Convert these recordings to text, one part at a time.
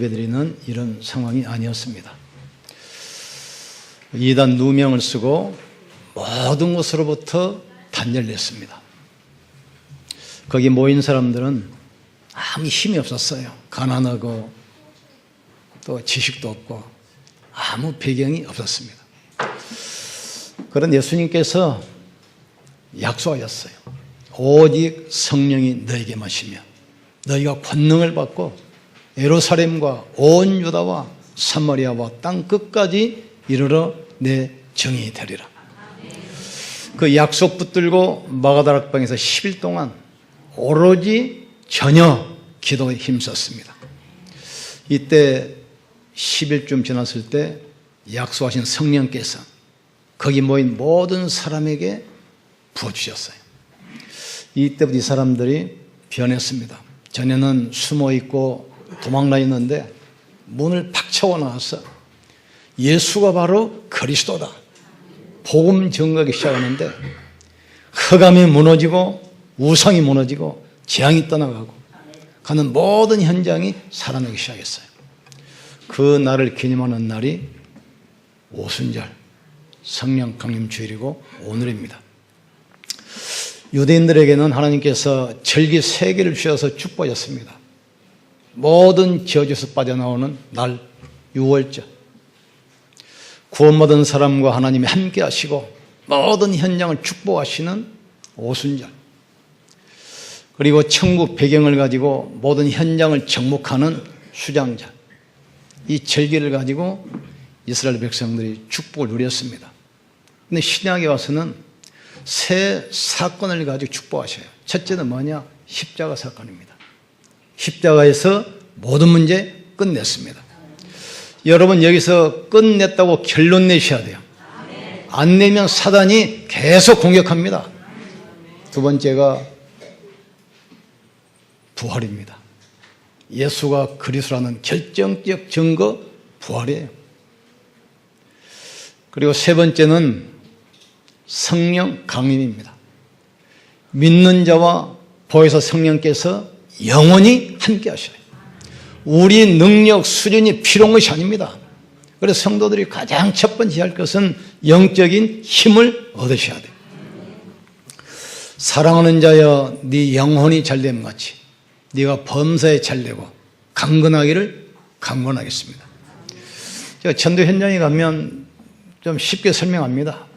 예배드리는 이런 상황이 아니었습니다. 이단 누명을 쓰고 모든 것으로부터 단절됐습니다. 거기 모인 사람들은 아무 힘이 없었어요. 가난하고 또 지식도 없고 아무 배경이 없었습니다. 그런 예수님께서 약속하셨어요. 오직 성령이 너에게 마시며 너희가 권능을 받고 예루살렘과 온 유다와 사마리아와 땅 끝까지 이르러 내 정인이 되리라. 그 약속 붙들고 마가다락방에서 10일 동안 오로지 전혀 기도에 힘썼습니다. 이때 10일쯤 지났을 때 약속하신 성령께서 거기 모인 모든 사람에게 부어주셨어요. 이때부터 이 사람들이 변했습니다. 전에는 숨어있고 도망나 있는데 문을 팍 차고 나와서 예수가 바로 그리스도다. 복음 전가하기 시작하는데 흑암이 무너지고 우상이 무너지고 재앙이 떠나가고 가는 모든 현장이 살아나기 시작했어요. 그 날을 기념하는 날이 오순절 성령 강림 주일이고 오늘입니다. 유대인들에게는 하나님께서 절기 3개를 주셔서 축복하셨습니다. 모든 저주에서 빠져나오는 날 6월절, 구원받은 사람과 하나님이 함께 하시고 모든 현장을 축복하시는 오순절, 그리고 천국 배경을 가지고 모든 현장을 정복하는 수장절, 이 절기를 가지고 이스라엘 백성들이 축복을 누렸습니다. 그런데 신약에 와서는 새 사건을 가지고 축복하셔요. 첫째는 뭐냐? 십자가 사건입니다. 십자가에서 모든 문제 끝냈습니다. 여러분 여기서 끝냈다고 결론 내셔야 돼요. 안 내면 사단이 계속 공격합니다. 두 번째가 부활입니다. 예수가 그리스도라는 결정적 증거 부활이에요. 그리고 세 번째는 성령 강림입니다. 믿는 자와 보혜사 성령께서 영원히 함께 하셔요. 우리 능력 수준이 필요한 것이 아닙니다. 그래서 성도들이 가장 첫 번째 할 것은 영적인 힘을 얻으셔야 돼요. 사랑하는 자여 네 영혼이 잘됨 같이 네가 범사에 잘되고 강건하기를 강건하겠습니다. 제가 전도 현장에 가면 좀 쉽게 설명합니다.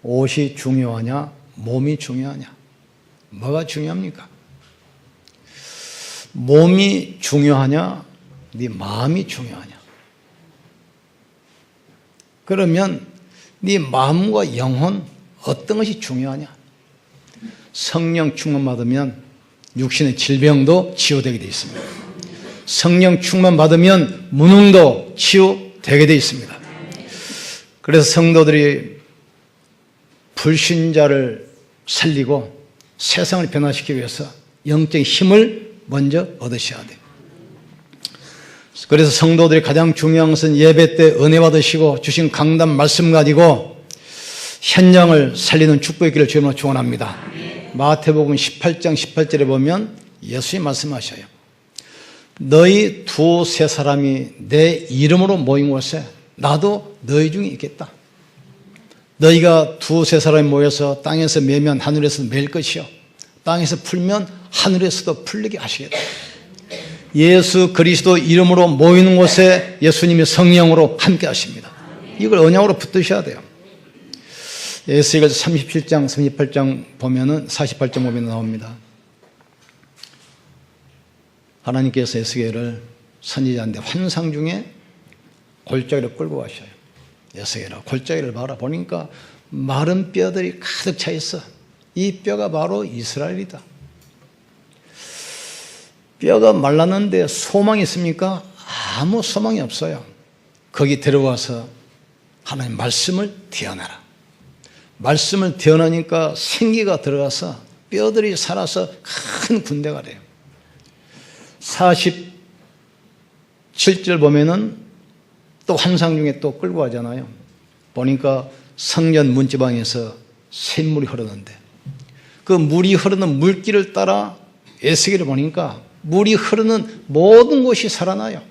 옷이 중요하냐 몸이 중요하냐. 뭐가 중요합니까? 몸이 중요하냐 네 마음이 중요하냐. 그러면 네 마음과 영혼 어떤 것이 중요하냐. 성령 충만 받으면 육신의 질병도 치유되게 되어 있습니다. 성령 충만 받으면 무능도 치유되게 되어 있습니다. 그래서 성도들이 불신자를 살리고 세상을 변화시키기 위해서 영적인 힘을 먼저 얻으셔야 돼요. 그래서 성도들이 가장 중요한 것은 예배 때 은혜 받으시고 주신 강단 말씀 가지고 현장을 살리는 축복의 길을 주님으로 축원합니다. 마태복음 18장 18절에 보면 예수님 말씀하셔요. 너희 두세 사람이 내 이름으로 모인 곳에 나도 너희 중에 있겠다. 너희가 두세 사람이 모여서 땅에서 매면 하늘에서 맬 것이요 땅에서 풀면 하늘에서도 풀리게 하시겠다. 예수 그리스도 이름으로 모이는 곳에 예수님이 성령으로 함께 하십니다. 이걸 언약으로 붙드셔야 돼요. 에스겔서 37장 38장 보면은 48장 보면 나옵니다. 하나님께서 에스겔을 선지자인데 환상 중에 골짜기를 끌고 가셔요. 에스겔아 골짜기를 봐라. 보니까 마른 뼈들이 가득 차 있어. 이 뼈가 바로 이스라엘이다. 뼈가 말랐는데 소망이 있습니까? 아무 소망이 없어요. 거기 데려와서 하나님 말씀을 태어나라. 말씀을 태어나니까 생기가 들어가서 뼈들이 살아서 큰 군대가 돼요. 47절 보면은 또 환상 중에 또 끌고 가잖아요. 보니까 성전 문지방에서 샘물이 흐르는데 그 물이 흐르는 물길을 따라 에스겔을 보니까 물이 흐르는 모든 곳이 살아나요.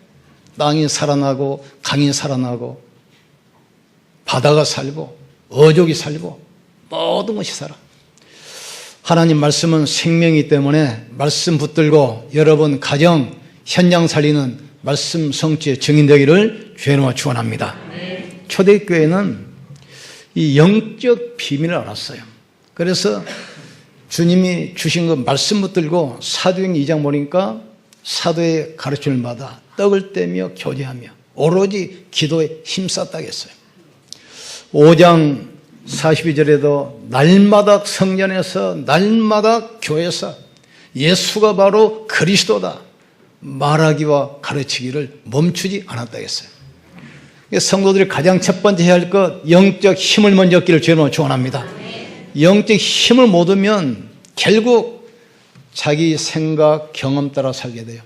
땅이 살아나고 강이 살아나고 바다가 살고 어족이 살고 모든 것이 살아. 하나님 말씀은 생명이기 때문에 말씀 붙들고 여러분 가정, 현장 살리는 말씀 성취의 증인되기를 주님으로 축원합니다. 초대교회는 이 영적 비밀을 알았어요. 그래서 주님이 주신 그 말씀 붙들고 사도행 2장 보니까 사도의 가르침을 받아 떡을 떼며 교제하며 오로지 기도에 힘썼다고 했어요. 5장 42절에도 날마다 성전에서 날마다 교회에서 예수가 바로 그리스도다 말하기와 가르치기를 멈추지 않았다고 했어요. 성도들이 가장 첫 번째 해야 할 것, 영적 힘을 먼저 얻기를 주님으로 축원합니다. 영적 힘을 못 얻으면 결국 자기 생각, 경험 따라 살게 돼요.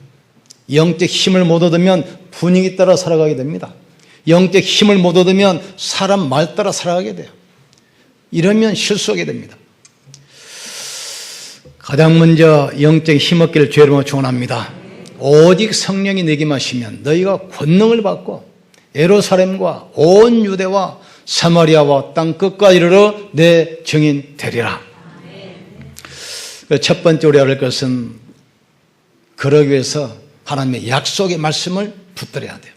영적 힘을 못 얻으면 분위기 따라 살아가게 됩니다. 영적 힘을 못 얻으면 사람 말 따라 살아가게 돼요. 이러면 실수하게 됩니다. 가장 먼저 영적 힘 얻기를 주님으로 축원합니다. 오직 성령이 내게 마시면 너희가 권능을 받고 예루살렘과 온 유대와 사마리아와 땅 끝까지 이르러 내 증인 되리라. 첫 번째 우리가 할 것은 그러기 위해서 하나님의 약속의 말씀을 붙들어야 돼요.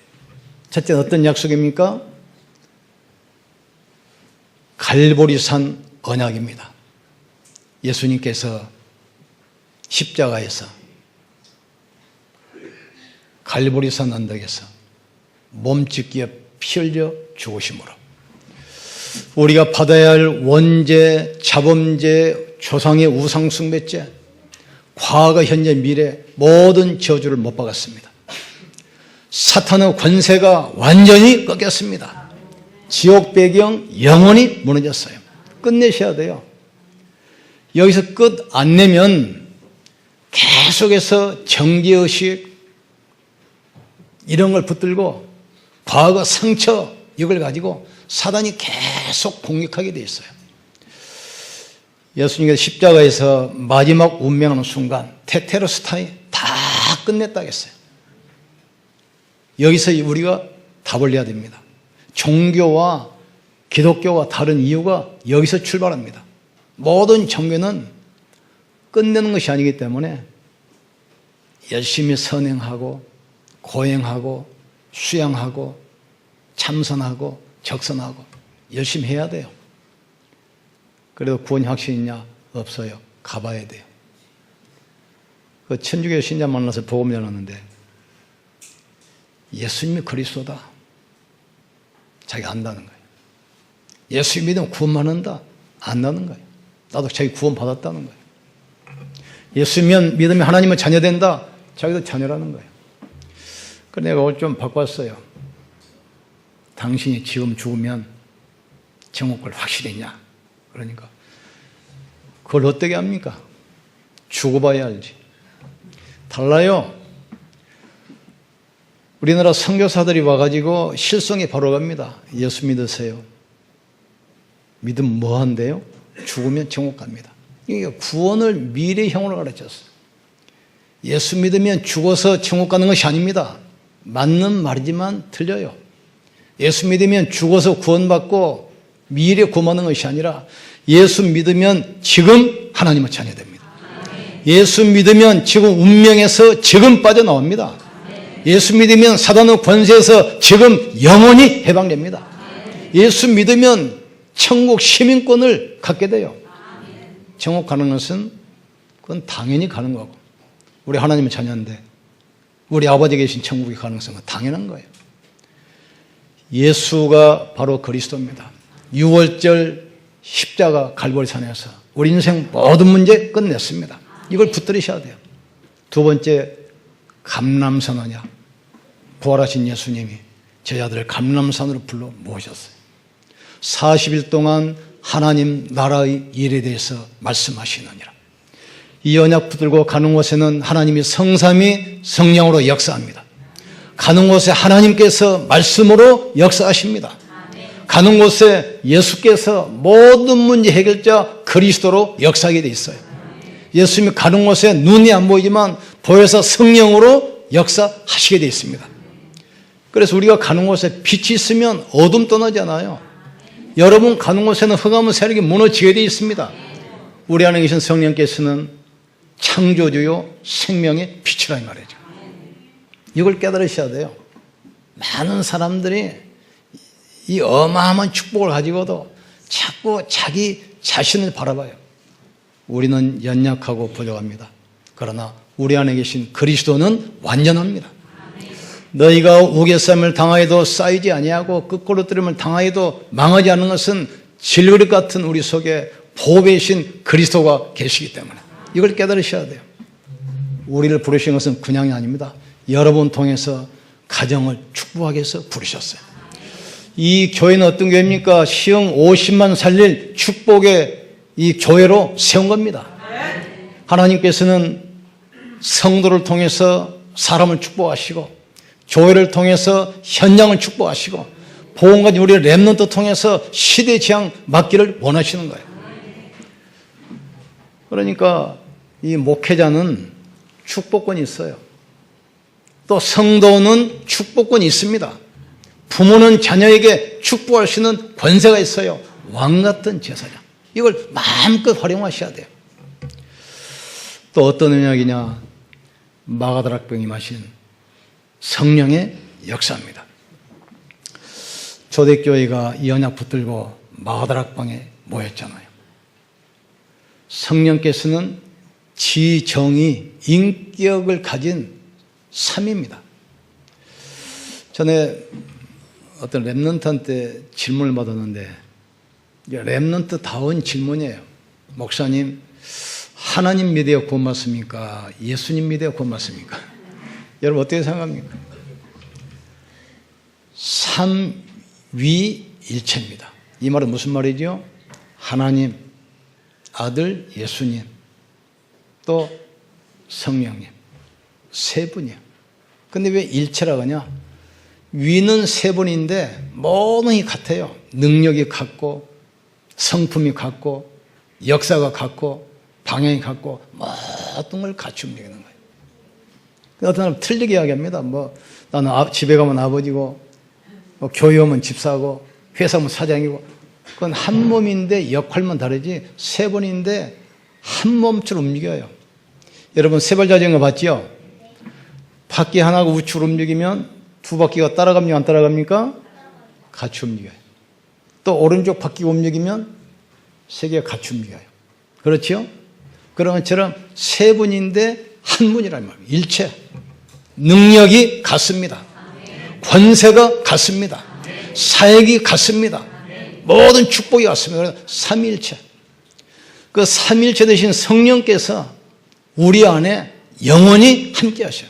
첫째 어떤 약속입니까? 갈보리산 언약입니다. 예수님께서 십자가에서 갈보리산 언덕에서 몸짓기에 피 흘려 죽으심으로 우리가 받아야 할 원죄, 자범죄, 조상의 우상숭배죄, 과거, 현재, 미래 모든 저주를 못 박았습니다. 사탄의 권세가 완전히 꺾였습니다. 지옥 배경 영원히 무너졌어요. 끝내셔야 돼요. 여기서 끝 안 내면 계속해서 정죄의식 이런 걸 붙들고 과거 상처 이걸 가지고 사단이 계속 공격하게 돼 있어요. 예수님께서 십자가에서 마지막 운명하는 순간 테텔레스타이 다 끝냈다고 했어요. 여기서 우리가 답을 내야 됩니다. 종교와 기독교와 다른 이유가 여기서 출발합니다. 모든 종교는 끝내는 것이 아니기 때문에 열심히 선행하고 고행하고 수양하고 참선하고 적선하고 열심히 해야 돼요. 그래도 구원이 확실히 있냐? 없어요. 가봐야 돼요. 그 천주교 신자 만나서 복음 전하는데 예수님이 그리스도다. 자기가 안다는 거예요. 예수 믿으면 구원 받는다. 안다는 거예요. 나도 자기 구원 받았다는 거예요. 예수 믿으면 하나님은 자녀된다. 자기도 자녀라는 거예요. 그래서 내가 오늘 좀 바꿨어요. 당신이 지금 죽으면 정옥을 확실히 했냐? 그러니까 그걸 어떻게 합니까? 죽어봐야 알지. 달라요. 우리나라 선교사들이 와가지고 실성이 바로 갑니다. 예수 믿으세요. 믿으면 뭐 한대요? 죽으면 정옥 갑니다. 이게 구원을 미래형으로 가르쳤어요. 예수 믿으면 죽어서 천국 가는 것이 아닙니다. 맞는 말이지만 틀려요. 예수 믿으면 죽어서 구원받고 미래 구원하는 것이 아니라 예수 믿으면 지금 하나님의 자녀됩니다. 예수 믿으면 지금 운명에서 지금 빠져나옵니다. 예수 믿으면 사단의 권세에서 지금 영원히 해방됩니다. 예수 믿으면 천국 시민권을 갖게 돼요. 천국 가는 것은 그건 당연히 가는 거고 우리 하나님의 자녀인데 우리 아버지 계신 천국에 가는 것은 당연한 거예요. 예수가 바로 그리스도입니다. 6월절 십자가 갈보리산에서 우리 인생 모든 문제 끝냈습니다. 이걸 붙들으셔야 돼요. 두 번째 감람산 언약. 부활하신 예수님이 제자들을 감람산으로 불러 모으셨어요. 40일 동안 하나님 나라의 일에 대해서 말씀하시느니라. 이 언약 붙들고 가는 곳에는 하나님이 성삼위 성령으로 역사합니다. 가는 곳에 하나님께서 말씀으로 역사하십니다. 가는 곳에 예수께서 모든 문제 해결자 그리스도로 역사하게 돼 있어요. 예수님이 가는 곳에 눈이 안 보이지만 보여서 성령으로 역사하시게 돼 있습니다. 그래서 우리가 가는 곳에 빛이 있으면 어둠 떠나잖아요. 여러분 가는 곳에는 흑암의 세력이 무너지게 되어 있습니다. 우리 안에 계신 성령께서는 창조주요 생명의 빛이라 이 말이죠. 이걸 깨달으셔야 돼요. 많은 사람들이 이 어마어마한 축복을 가지고도 자꾸 자기 자신을 바라봐요. 우리는 연약하고 부족합니다. 그러나 우리 안에 계신 그리스도는 완전합니다. 너희가 우겨쌈을 당하여도 쌓이지 아니하고 끝고르뜨림을 당하여도 망하지 않는 것은 질그릇 같은 우리 속에 보배이신 그리스도가 계시기 때문에 이걸 깨달으셔야 돼요. 우리를 부르신 것은 그냥이 아닙니다. 여러분 통해서 가정을 축복하기 위해서 부르셨어요. 이 교회는 어떤 교회입니까? 시흥 50만 살릴 축복의 이 교회로 세운 겁니다. 하나님께서는 성도를 통해서 사람을 축복하시고 교회를 통해서 현장을 축복하시고 보험까지 우리의 렘넌트 통해서 시대 재앙 막기를 원하시는 거예요. 그러니까 이 목회자는 축복권이 있어요. 또 성도는 축복권이 있습니다. 부모는 자녀에게 축복할 수 있는 권세가 있어요. 왕 같은 제사장. 이걸 마음껏 활용하셔야 돼요. 또 어떤 언약이냐? 마가다락방이 마신 성령의 역사입니다. 초대교회가 이 언약 붙들고 마가다락방에 모였잖아요. 성령께서는 지정의 인격을 가진 삼위입니다. 전에 어떤 렘넌트한테 질문을 받았는데 렘넌트다운 질문이에요. 목사님, 하나님 믿어야 구원받습니까? 예수님 믿어야 구원받습니까? 여러분 어떻게 생각합니까? 삼위일체입니다. 이 말은 무슨 말이죠? 하나님, 아들, 예수님, 또 성령님, 세 분이에요. 근데 왜 일체라고 하냐? 위는 세 분인데 모든 게 같아요. 능력이 같고 성품이 같고 역사가 같고 방향이 같고 모든 걸 같이 움직이는 거예요. 어떤 사람은 틀리게 이야기합니다. 나는 집에 가면 아버지고 교회 오면 집사고 회사 오면 사장이고 그건 한 몸인데 역할만 다르지 세 분인데 한 몸처럼 움직여요. 여러분 세발 자전거 봤죠? 바퀴 하나가 우측으로 움직이면 두 바퀴가 따라갑니까? 안 따라갑니까? 같이 움직여요. 또 오른쪽 바퀴가 움직이면 세 개가 같이 움직여요. 그렇죠? 그런 것처럼 세 분인데 한 분이란 말이에요. 일체. 능력이 같습니다. 권세가 같습니다. 사역이 같습니다. 모든 축복이 같습니다. 그래서 삼위일체. 그 삼위일체 되신 성령께서 우리 안에 영원히 함께 하셔요.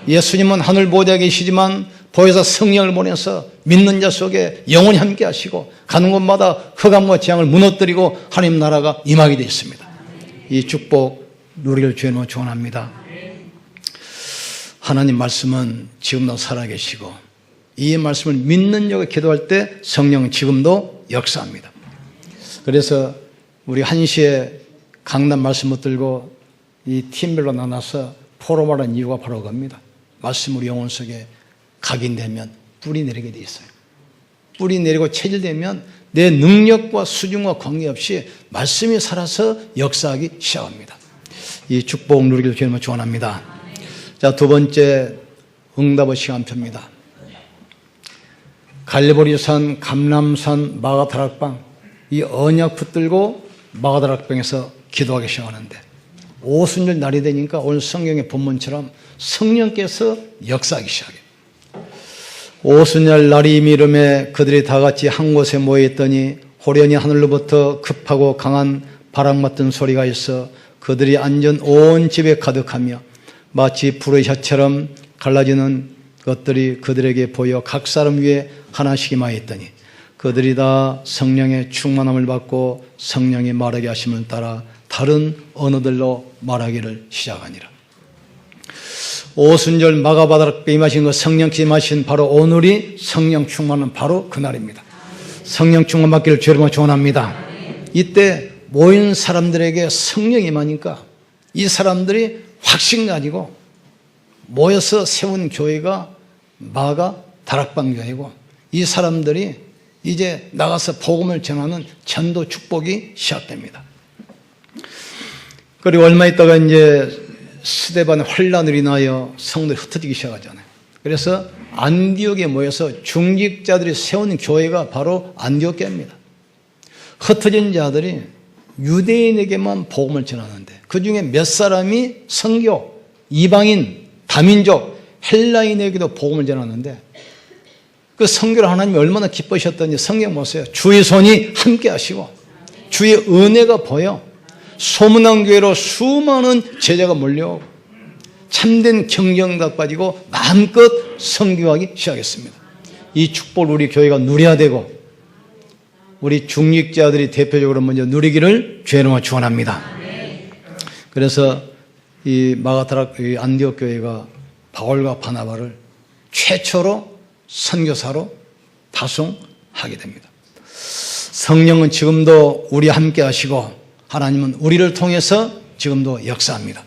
예수님은 하늘 보좌에 계시지만 보혜사 성령을 보내서 믿는 자 속에 영원히 함께 하시고 가는 곳마다 흑암과 재앙을 무너뜨리고 하나님 나라가 임하게 되어 있습니다. 이 축복 누리길 주님으로 축원합니다. 하나님 말씀은 지금도 살아계시고 이 말씀을 믿는 자가 기도할 때 성령은 지금도 역사합니다. 그래서 우리 1시에 강단 말씀 붙들고 이 팀별로 나눠서 포럼하는 이유가 바로 그겁니다. 말씀 우리 영혼 속에 각인되면 뿌리 내리게 돼 있어요. 뿌리 내리고 체질되면 내 능력과 수준과 관계없이 말씀이 살아서 역사하기 시작합니다. 이 축복 누리기를 주님을 축원합니다. 자, 두 번째 응답의 시간표입니다. 갈보리산, 감람산, 마가다락방 이 언약 붙들고 마가다락방에서 기도하기 시작하는데 오순절 날이 되니까 오늘 성경의 본문처럼 성령께서 역사하기 시작해요. 오순절 날이 이르매 그들이 다 같이 한 곳에 모여있더니 호련히 하늘로부터 급하고 강한 바람 같은 소리가 있어 그들이 앉은 온 집에 가득하며 마치 불의 샤처럼 갈라지는 것들이 그들에게 보여 각 사람 위에 하나씩 임하였더니 그들이 다 성령의 충만함을 받고 성령이 말하게 하심을 따라 다른 언어들로 말하기를 시작하니라. 오순절 마가바다락에 임하신 그 성령께 임하신 바로 오늘이 성령 충만은 바로 그날입니다. 성령 충만 받기를 주님으로 축원합니다. 이때 모인 사람들에게 성령이 임하니까 이 사람들이 확신 가지고 모여서 세운 교회가 마가다락방이에요. 다락방 교회고 이 사람들이 이제 나가서 복음을 전하는 전도 축복이 시작됩니다. 그리고 얼마 있다가 이제 스데반의 혼란으로 인하여 성도들이 흩어지기 시작하잖아요. 그래서 안디옥에 모여서 중직자들이 세운 교회가 바로 안디옥 교회입니다. 흩어진 자들이 유대인에게만 복음을 전하는데 그 중에 몇 사람이 선교, 이방인, 다민족, 헬라인에게도 복음을 전하는데 그 선교를 하나님이 얼마나 기뻐하셨던지 성경 보세요. 주의 손이 함께 하시고 주의 은혜가 보여 소문난 교회로 수많은 제자가 몰려오고 참된 경영가 빠지고 마음껏 선교하기 시작했습니다. 이 축복을 우리 교회가 누려야 되고 우리 중직자들이 대표적으로 먼저 누리기를 주의 이름으로 축원합니다. 그래서 이 안디옥 교회가 바울과 바나바를 최초로 선교사로 파송하게 됩니다. 성령은 지금도 우리 함께 하시고 하나님은 우리를 통해서 지금도 역사합니다.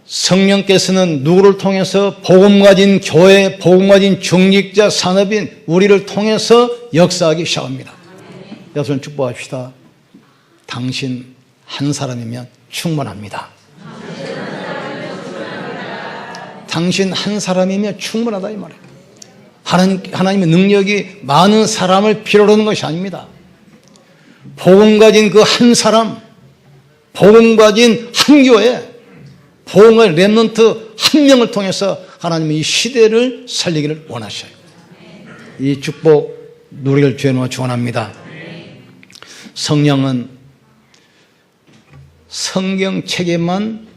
성령께서는 누구를 통해서 복음 가진 교회, 복음 가진 중직자, 산업인 우리를 통해서 역사하기 시작합니다. 여러분 축복합시다. 당신 한 사람이면 충분합니다. 당신 한 사람이면 충분하다 이 말이에요. 하나님의 능력이 많은 사람을 필요로 하는 것이 아닙니다. 복음 가진 그 한 사람, 복음 가진 한 교회, 복음 가진 렘넌트 한 명을 통해서 하나님은 이 시대를 살리기를 원하셔요. 이 축복 누리를 주의 이름으로 축원합니다. 성령은 성경책에만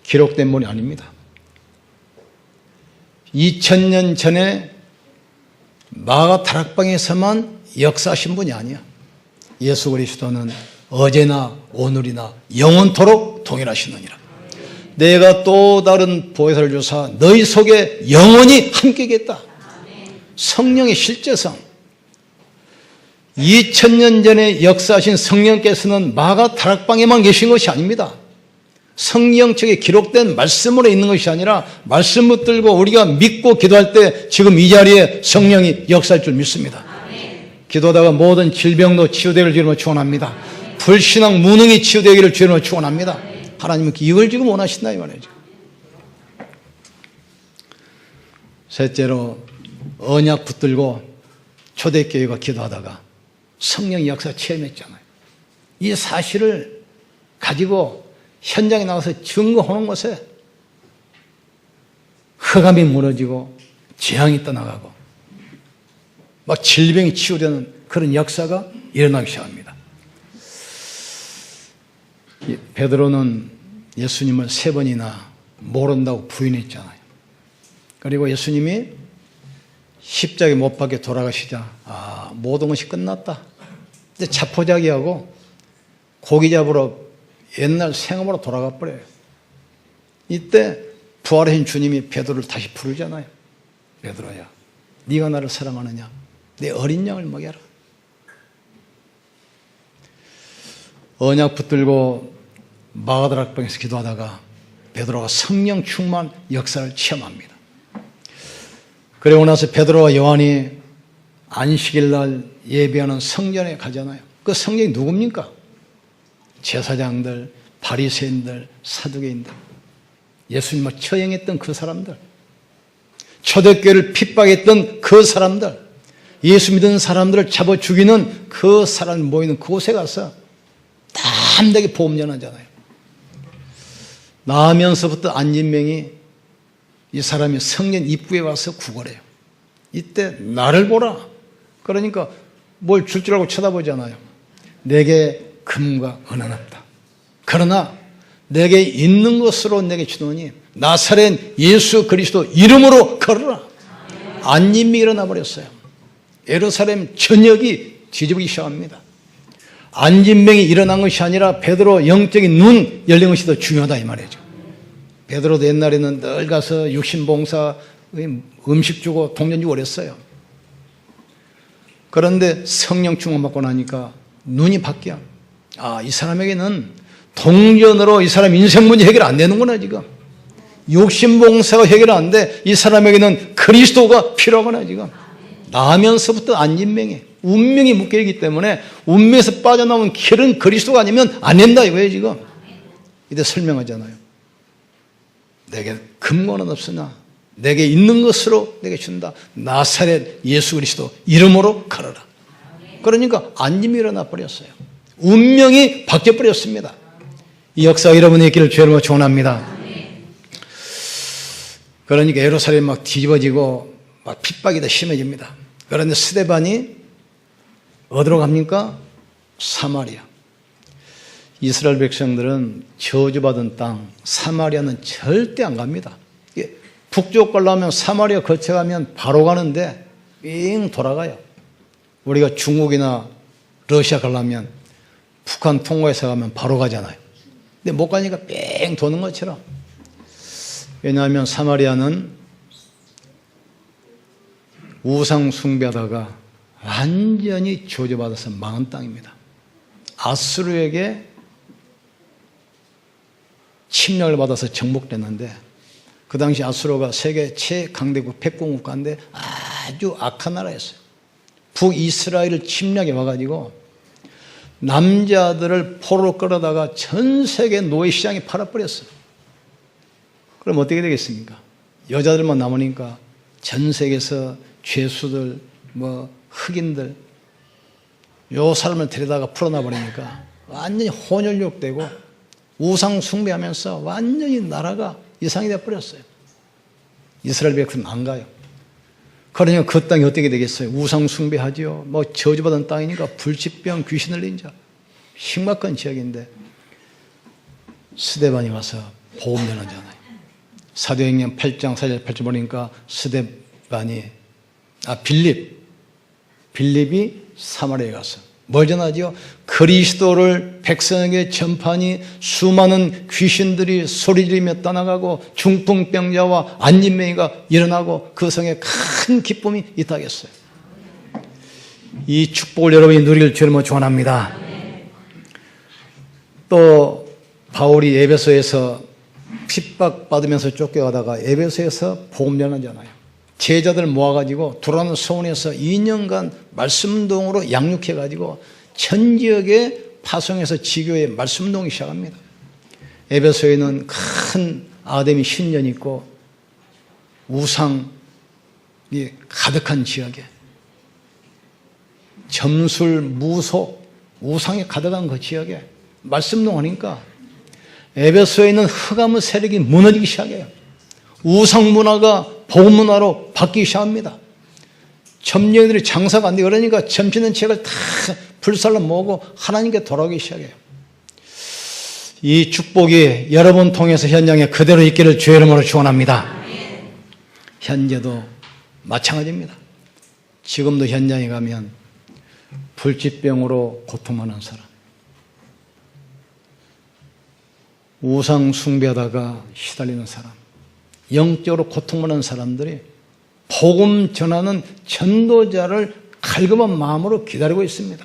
기록된 분이 아닙니다. 2000년 전에 마가 다락방에서만 역사하신 분이 아니야. 예수 그리스도는 어제나 오늘이나 영원토록 동일하시느니라. 내가 또 다른 보혜사를 주사 너희 속에 영원히 함께겠다. 성령의 실제성. 2000년 전에 역사하신 성령께서는 마가 다락방에만 계신 것이 아닙니다. 성경책에 기록된 말씀으로 있는 것이 아니라 말씀 붙들고 우리가 믿고 기도할 때 지금 이 자리에 성령이 역사할 줄 믿습니다. 기도하다가 모든 질병도 치유되기를 주님으로 축원합니다. 불신앙 무능이 치유되기를 주님으로 축원합니다. 하나님은 이걸 지금 원하신다 이 말이죠. 셋째로 언약 붙들고 초대교회가 기도하다가 성령 역사 체험했잖아요. 이 사실을 가지고 현장에 나가서 증거하는 것에 흑암이 무너지고 재앙이 떠나가고 막 질병이 치유되는 그런 역사가 일어나기 시작합니다. 베드로는 예수님을 3번이나 모른다고 부인했잖아요. 그리고 예수님이 십자가에 못 박혀 돌아가시자 모든 것이 끝났다. 근데 자포자기하고 고기 잡으러 옛날 생업으로 돌아가 버려요. 이때 부활하신 주님이 베드로를 다시 부르잖아요. 베드로야, 네가 나를 사랑하느냐? 내 어린 양을 먹여라. 언약 붙들고 마가다락방에서 기도하다가 베드로가 성령 충만 역사를 체험합니다. 그리고 나서 베드로와 요한이 안식일 날 예배하는 성전에 가잖아요. 그 성전이 누굽니까? 제사장들, 바리새인들, 사두개인들, 예수님을 처형했던 그 사람들, 초대교회를 핍박했던 그 사람들, 예수 믿는 사람들을 잡아 죽이는 그 사람이 모이는 그곳에 가서 담대하게 복음 전하잖아요. 나오면서부터 안진명이 이 사람이 성전 입구에 와서 구걸해요. 이때 나를 보라. 그러니까 뭘 줄 줄 알고 쳐다보잖아요. 내게 금과 은은 없다. 그러나 내게 있는 것으로 내게 주노니 나사렛 예수 그리스도 이름으로 걸어라. 안진명이 일어나 버렸어요. 예루살렘 전역이 뒤집기 시작합니다. 안진병이 일어난 것이 아니라 베드로 영적인 눈 열린 것이 더 중요하다 이 말이죠. 베드로도 옛날에는 늘 가서 육신봉사 음식 주고 동전 주고 그랬어요. 그런데 성령 충만 받고 나니까 눈이 바뀌어. 이 사람에게는 동전으로 이 사람 인생 문제 해결 안 되는구나 지금. 육신봉사가 해결 안 돼. 이 사람에게는 그리스도가 필요하구나 지금. 나면서부터 안진명이 운명이 묶여있기 때문에 운명에서 빠져나온 길은 그리스도가 아니면 안 된다 이거예요 지금. 이때 설명하잖아요. 내게 금고는 없으나 내게 있는 것으로 내게 준다. 나사렛 예수 그리스도 이름으로 걸어라. 그러니까 안짐이 일어나 버렸어요. 운명이 바뀌어 버렸습니다. 이 역사가 여러분의 있기를 주님으로 축원합니다. 그러니까 예루살렘이 막 뒤집어지고 막 핍박이 더 심해집니다. 그런데 스데반이 어디로 갑니까? 사마리아. 이스라엘 백성들은 저주받은 땅 사마리아는 절대 안 갑니다. 북쪽 가려면 사마리아 거쳐가면 바로 가는데 삥 돌아가요. 우리가 중국이나 러시아 가려면 북한 통과해서 가면 바로 가잖아요. 근데 못 가니까 뺑 도는 것처럼. 왜냐하면 사마리아는 우상 숭배하다가 완전히 저주받아서 망한 땅입니다. 아수르에게 침략을 받아서 정복됐는데 그 당시 아수르가 세계 최강대국 백공국가인데 아주 악한 나라였어요. 북이스라엘을 침략해 와가지고 남자들을 포로로 끌어다가 전 세계 노예시장에 팔아버렸어요. 그럼 어떻게 되겠습니까? 여자들만 남으니까 전 세계에서 죄수들, 흑인들 요 사람을 데려다가 풀어놔 버리니까 완전히 혼혈육되고 우상 숭배하면서 완전히 나라가 이상이 되어버렸어요. 이스라엘 백성은 안 가요. 그러니까 그 땅이 어떻게 되겠어요? 우상 숭배하죠. 저주받은 땅이니까 불치병, 귀신 들린 자 심각한 지역인데 스데반이 와서 복음 전하잖아요. 사도행전 8장 4절 8절 보니까 빌립이 사마리아에 가서 뭘 전하지요? 그리스도를 백성에게 전파하니 수많은 귀신들이 소리지르며 떠나가고 중풍병자와 안진뱅이가 일어나고 그 성에 큰 기쁨이 있다겠어요. 이 축복을 여러분이 누리길 주님으로 축원합니다. 또 바울이 에베소에서 핍박받으면서 쫓겨가다가 에베소에서 복음 전하잖아요. 제자들 모아가지고 두라노 소원에서 2년간 말씀운동으로 양육해가지고 전 지역에 파송해서 지교에 말씀운동이 시작합니다. 에베소에는 큰 아데미 신전이 있고 우상이 가득한 지역에 점술, 무속, 우상이 가득한 그 지역에 말씀운동하니까 에베소에 있는 흑암의 세력이 무너지기 시작해요. 우상 문화가 복음 문화로 바뀌기 시작합니다. 점령들이 장사가 안 돼. 그러니까 점치는 책을 다 불살로 모으고 하나님께 돌아오기 시작해요. 이 축복이 여러분 통해서 현장에 그대로 있기를 주의 이름으로 축원합니다. 현재도 마찬가지입니다. 지금도 현장에 가면 불치병으로 고통하는 사람, 우상 숭배하다가 시달리는 사람, 영적으로 고통받는 사람들이 복음 전하는 전도자를 갈급한 마음으로 기다리고 있습니다.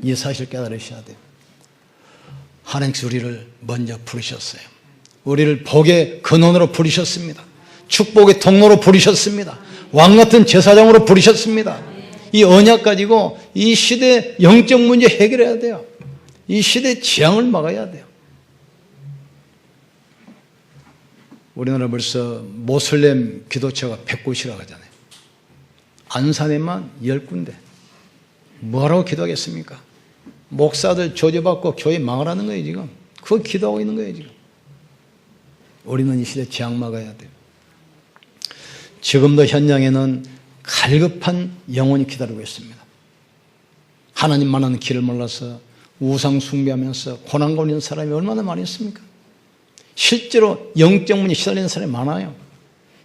이 사실 깨달으셔야 돼요. 하나님께서 우리를 먼저 부르셨어요. 우리를 복의 근원으로 부르셨습니다. 축복의 통로로 부르셨습니다. 왕같은 제사장으로 부르셨습니다. 이 언약 가지고 이 시대 영적 문제 해결해야 돼요. 이 시대 재앙을 막아야 돼요. 우리나라 벌써 모슬렘 기도처가 100곳이라고 하잖아요. 안산에만 10군데. 뭐라고 기도하겠습니까? 목사들 저주받고 교회 망하라는 거예요 지금. 그거 기도하고 있는 거예요 지금. 우리는 이 시대 재앙 막아야 돼요. 지금도 현장에는 갈급한 영혼이 기다리고 있습니다. 하나님만한 길을 몰라서 우상 숭배하면서 고난 가운데 있는 사람이 얼마나 많이 있습니까? 실제로 영적 문제 시달리는 사람이 많아요.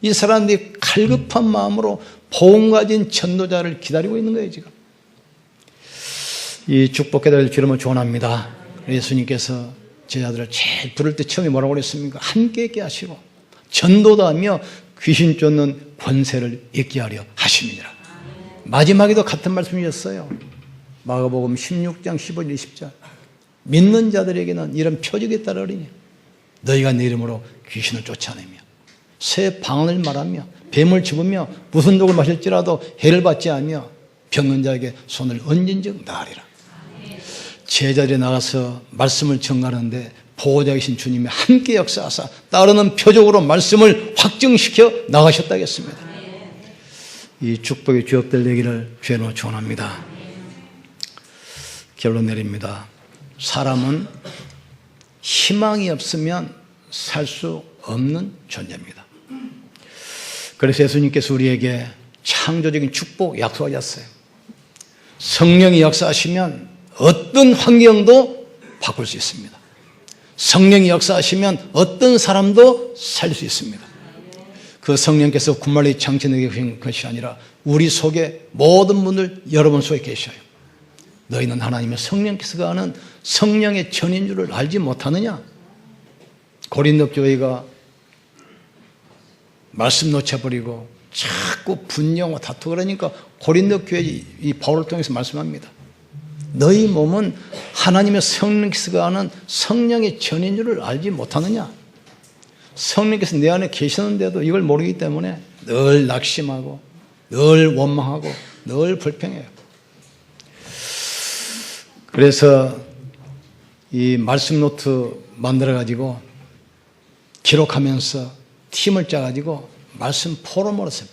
이 사람들이 갈급한 마음으로 복음 가진 전도자를 기다리고 있는 거예요 지금. 이 축복 깨달을 주님을 축원합니다. 예수님께서 제자들을 제일 부를 때 처음에 뭐라고 그랬습니까? 함께 있게 하시고 전도다하며 귀신 쫓는 권세를 있게 하려 하심이니라. 마지막에도 같은 말씀이었어요. 마가복음 16장 15절 20절. 믿는 자들에게는 이런 표적이 따르리니 너희가 내 이름으로 귀신을 쫓아내며 새 방언을 말하며 뱀을 집으며 무슨 독을 마실지라도 해를 받지 않으며 병든 자에게 손을 얹은즉 나으리라. 제자리에 나가서 말씀을 전가하는데 보호자 계신 주님이 함께 역사하사 따르는 표적으로 말씀을 확증시켜 나가셨다겠습니다. 이 축복의 주역들 되기를 주의로 축원합니다. 결론 내립니다. 사람은 희망이 없으면 살 수 없는 존재입니다. 그래서 예수님께서 우리에게 창조적인 축복 약속하셨어요. 성령이 역사하시면 어떤 환경도 바꿀 수 있습니다. 성령이 역사하시면 어떤 사람도 살릴 수 있습니다. 그 성령께서 군말리 창천에 계신 것이 아니라 우리 속에 모든 분들 여러분 속에 계셔요. 너희는 하나님의 성령께서 가하는 성령의 전인 줄을 알지 못하느냐? 고린도 교회가 말씀 놓쳐버리고 자꾸 분쟁하고 다투고 그러니까 고린도 교회 이 바울을 통해서 말씀합니다. 너희 몸은 하나님의 성령께서 가하는 성령의 전인 줄을 알지 못하느냐? 성령께서 내 안에 계시는데도 이걸 모르기 때문에 늘 낙심하고 늘 원망하고 늘 불평해요. 그래서 이 말씀 노트 만들어가지고 기록하면서 팀을 짜가지고 말씀 포럼을 했어요.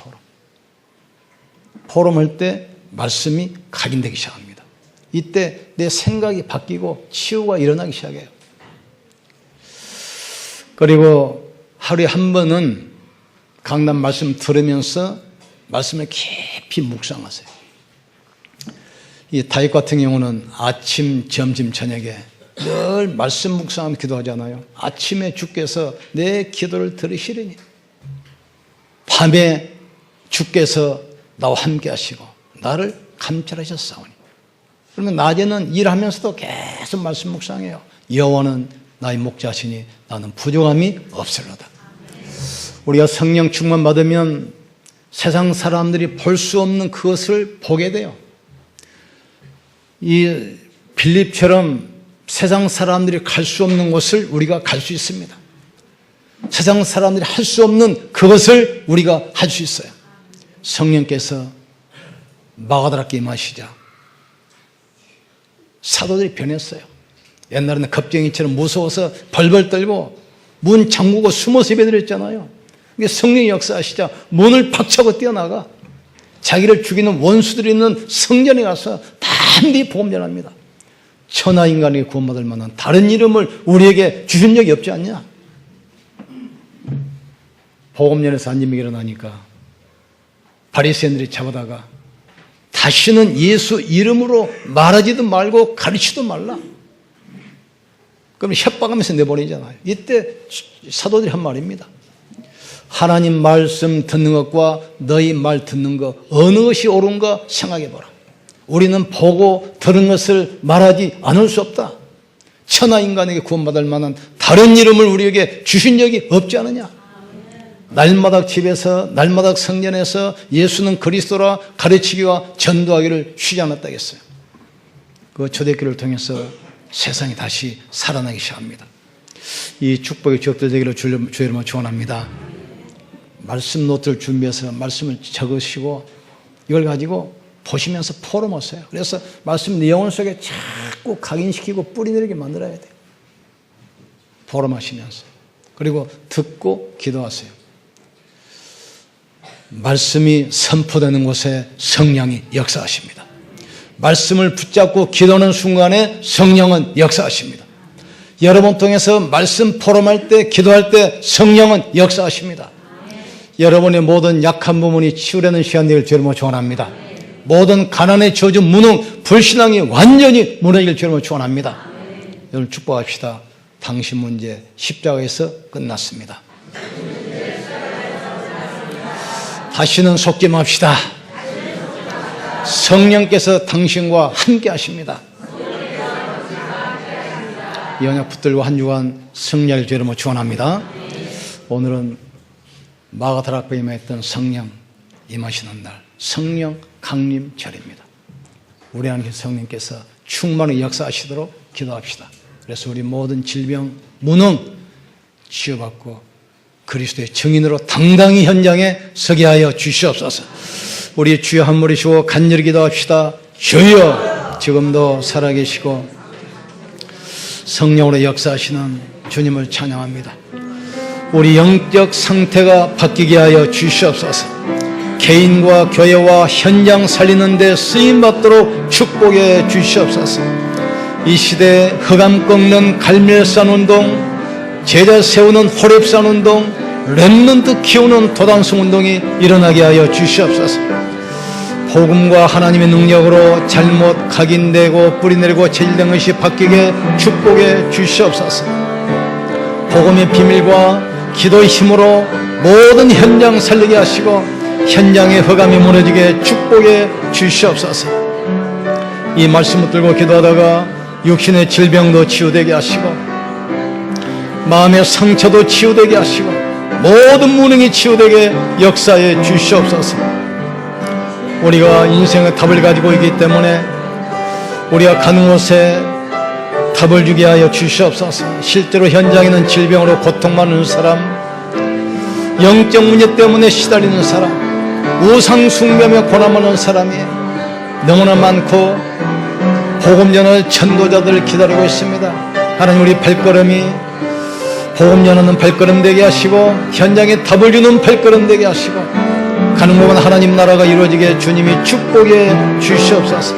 포럼할 때 말씀이 각인되기 시작합니다. 이때 내 생각이 바뀌고 치유가 일어나기 시작해요. 그리고 하루에 한 번은 강단 말씀 들으면서 말씀을 깊이 묵상하세요. 이 다윗 같은 경우는 아침, 점심, 저녁에 늘 말씀 묵상하며 기도하잖아요. 아침에 주께서 내 기도를 들으시리니 밤에 주께서 나와 함께 하시고 나를 감찰하셨사오니. 그러면 낮에는 일하면서도 계속 말씀 묵상해요. 여호와는 나의 목자시니 나는 부족함이 없으리로다. 우리가 성령 충만 받으면 세상 사람들이 볼 수 없는 그것을 보게 돼요. 이 빌립처럼 세상 사람들이 갈 수 없는 곳을 우리가 갈 수 있습니다. 세상 사람들이 할 수 없는 그것을 우리가 할 수 있어요. 성령께서 마가다락에 임하시자 사도들이 변했어요. 옛날에는 겁쟁이처럼 무서워서 벌벌 떨고 문 잠그고 숨어서 예배드렸잖아요. 성령이 역사하시자 문을 박차고 뛰어나가 자기를 죽이는 원수들이 있는 성전에 가서 담대히 복음 전합니다. 천하 인간에게 구원받을 만한 다른 이름을 우리에게 주신 적이 없지 않냐? 복음전에서 안림이 일어나니까 바리새인들이 잡아다가 다시는 예수 이름으로 말하지도 말고 가르치도 말라. 그럼 협박하면서 내보내잖아요. 이때 사도들이 한 말입니다. 하나님 말씀 듣는 것과 너희 말 듣는 것 어느 것이 옳은가 생각해보라. 우리는 보고 들은 것을 말하지 않을 수 없다. 천하 인간에게 구원받을 만한 다른 이름을 우리에게 주신 적이 없지 않느냐. 날마다 집에서 날마다 성전에서 예수는 그리스도라 가르치기와 전도하기를 쉬지 않았다겠어요. 그 초대교회를 통해서 세상이 다시 살아나기 시작합니다. 이 축복의 주역들 되기를 주의 이름으로 축원합니다. 말씀 노트를 준비해서 말씀을 적으시고 이걸 가지고 보시면서 포럼하세요. 그래서 말씀 내용 속에 자꾸 각인시키고 뿌리내리게 만들어야 돼요. 포럼하시면서. 그리고 듣고 기도하세요. 말씀이 선포되는 곳에 성령이 역사하십니다. 말씀을 붙잡고 기도하는 순간에 성령은 역사하십니다. 여러분 통해서 말씀 포럼할 때 기도할 때 성령은 역사하십니다. 여러분의 모든 약한 부분이 치유되는 시간 되길 주님으로 축원합니다. 모든 가난의 저주, 무능, 불신앙이 완전히 무너질 주님으로 축원합니다. 여러분 축복합시다. 당신 문제 십자가에서 끝났습니다. 다시는 속지 맙시다. 성령께서 당신과 함께 하십니다. 이 언약 붙들고 한 주간 승리할 주님으로 축원합니다. 오늘은 마가다락방에 임했던 성령 임하시는 날, 성령 강림절입니다. 우리 하나님 성령께서 충만히 역사하시도록 기도합시다. 그래서 우리 모든 질병, 무능, 치유받고 그리스도의 증인으로 당당히 현장에 서게 하여 주시옵소서. 우리 주여 한 무리 쉬고 간절히 기도합시다. 주여, 지금도 살아계시고 성령으로 역사하시는 주님을 찬양합니다. 우리 영적 상태가 바뀌게 하여 주시옵소서. 개인과 교회와 현장 살리는 데 쓰임받도록 축복해 주시옵소서. 이 시대에 흑암 꺾는 갈멜산 운동, 제자 세우는 호렙산 운동, 렘넌트 키우는 도단성 운동이 일어나게 하여 주시옵소서. 복음과 하나님의 능력으로 잘못 각인되고 뿌리내리고 체질된 것이 바뀌게 축복해 주시옵소서. 복음의 비밀과 기도의 힘으로 모든 현장 살리게 하시고 현장의 흑암이 무너지게 축복해 주시옵소서. 이 말씀을 들고 기도하다가 육신의 질병도 치유되게 하시고 마음의 상처도 치유되게 하시고 모든 무능이 치유되게 역사해 주시옵소서. 우리가 인생의 답을 가지고 있기 때문에 우리가 가는 곳에 답을 주게 하여 주시옵소서. 실제로 현장에는 질병으로 고통받는 사람, 영적 문제 때문에 시달리는 사람, 우상 숭배하며 고난하는 사람이 너무나 많고 복음 전할 전도자들을 기다리고 있습니다. 하나님, 우리 발걸음이 복음 전하는 발걸음 되게 하시고 현장에 답을 주는 발걸음 되게 하시고 가는 곳은 하나님 나라가 이루어지게 주님이 축복해 주시옵소서.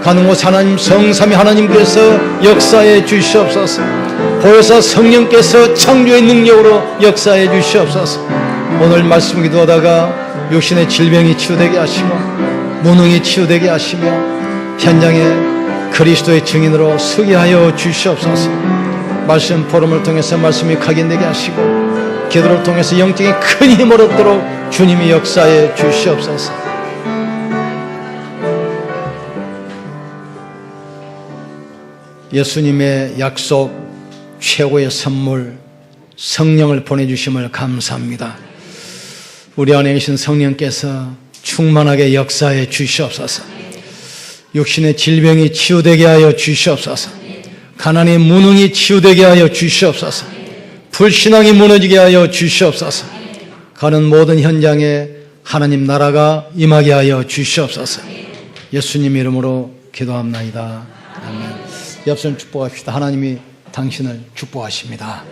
가는 곳 하나님 성삼위 하나님께서 역사해 주시옵소서. 보혜사 성령께서 창조의 능력으로 역사해 주시옵소서. 오늘 말씀 기도하다가 육신의 질병이 치유되게 하시고 무능이 치유되게 하시며 현장에 그리스도의 증인으로 서게 하여 주시옵소서. 말씀 포럼을 통해서 말씀이 각인되게 하시고 기도를 통해서 영적인 큰 힘을 얻도록 주님이 역사해 주시옵소서. 예수님의 약속, 최고의 선물 성령을 보내주심을 감사합니다. 우리 안에 계신 성령께서 충만하게 역사해 주시옵소서. 육신의 질병이 치유되게 하여 주시옵소서. 가난의 무능이 치유되게 하여 주시옵소서. 불신앙이 무너지게 하여 주시옵소서. 가는 모든 현장에 하나님 나라가 임하게 하여 주시옵소서. 예수님 이름으로 기도합나이다. 아멘. 옆선 축복합시다. 하나님이 당신을 축복하십니다.